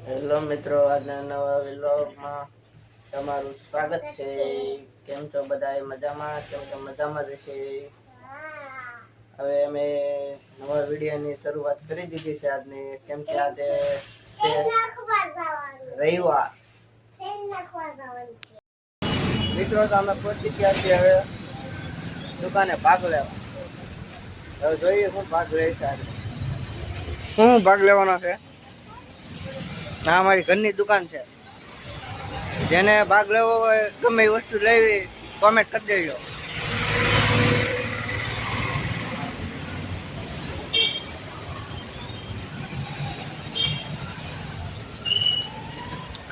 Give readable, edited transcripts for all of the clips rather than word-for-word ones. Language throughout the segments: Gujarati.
હેલો મિત્રો, આજના નવા વ્લોગમાં તમારું સ્વાગત છે. કેમ છો બધા? મજામાં? કેમ કે મજામાં જ છે. હવે અમે નવા વિડીયોની શરૂઆત કરી દીધી છે આજની, કેમ કે આજે રવિવાર. મિત્રો તો અમે પહોંચી ગયા છીએ હવે દુકાને ભાગ લેવા. હવે જોઈએ શું ભાગ લે છે આજે. શું ભાગ લેવાનો છે? આ અમારી ઘરની દુકાન છે. જેને ભાગ લેવો હોય, ગમે એ વસ્તુ લેવી, કોમેન્ટ કરી દેજો.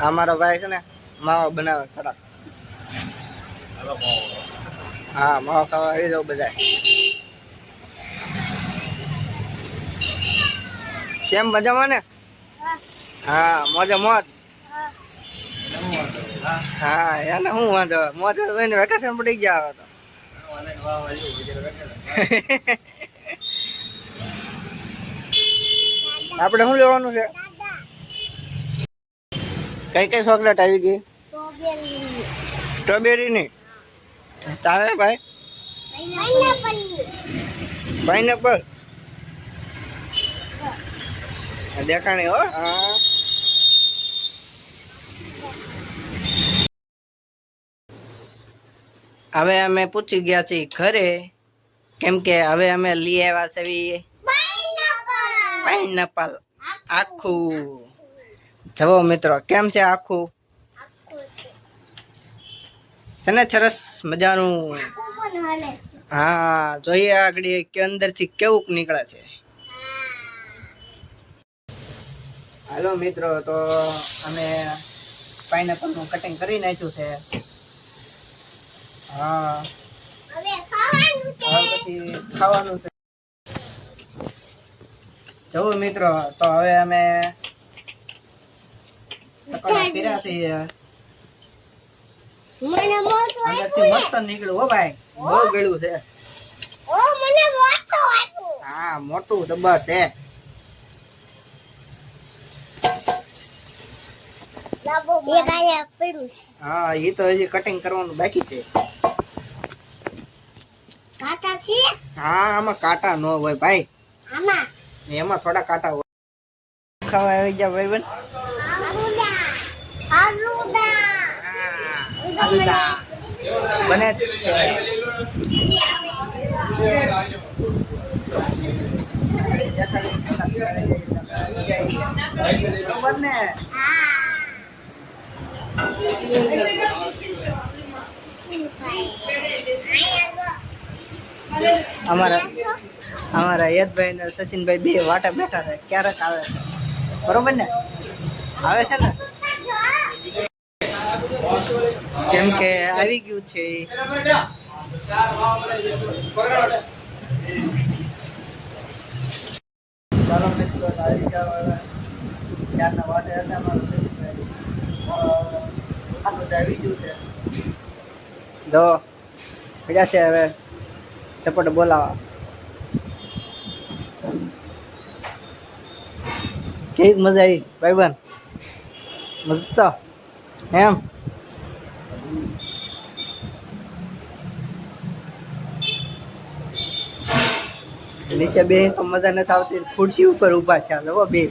આ મારો ભાઈ છે ને માવા બનાવે થોડાક. હા, માવા ખાવા આવી જાવ બધા. કેમ મજામાં ને? હા, મોજે મોજ. હા, એને શું વાંધો? મોજ વેકેશન પડી ગયા હવે તો. આપણે શું લેવાનું છે? કઈ કઈ ચોકલેટ આવી ગઈ? સ્ટ્રોબેરી ની. તારે ભાઈ? પાઇનેપલ. દેખાણી હો. હા, હવે અમે પૂછી ગયા છીએ ઘરે, કેમ કે હવે અમે લઈ આવ્યા છે પાઇનેપલ આખું. જવો મિત્રો, કેમ છે આખું? છે ને સરસ મજાનું. હા, જોઈએ આગળ કે અંદર થી કેવું નીકળે છે. હાલો મિત્રો, તો અમે પાઇનેપલ નું કટિંગ કરી નાખ્યું છે. હા, હવે પછી ખાવાનું છે. જવું મિત્રો, તો હવે અમે ફર્યા છીએ. અંદરથી મસ્ત નીકળ્યું હો ભાઈ, બહુ ગળ્યું છે. હા, મોટું ડબ્બા છે. હા, એ તો હજી કટિંગ કરવાનું બાકી છે. હા, આમાં કાંટા ન હોય ભાઈ, એમાં થોડા કાંટા હોય. ખાવા આવી ગયા ભાઈ બન. બને છે. બરોબર ને? અમારા યદભાઈ ને સચિનભાઈ બે વાટે બેઠા છે, ક્યારેક આવે છે. બરોબર ને? આવે છે ને? કેમ કે આવી ગયું છે. ચાલો મિત્રો, આવી જાવ હવે. ક્યારના વાટે હતા મારો સચિનભાઈ. આ બધા આવી ગયું છે. જો પડ્યા છે હવે સપોર્ટ બોલાવા. કેવી મજા આવી ભાઈબંધ? મસ્ત એમ. નીચે બે તો મજા નથી આવતી, ખુરશી ઉપર ઉભા છે. જવો બે.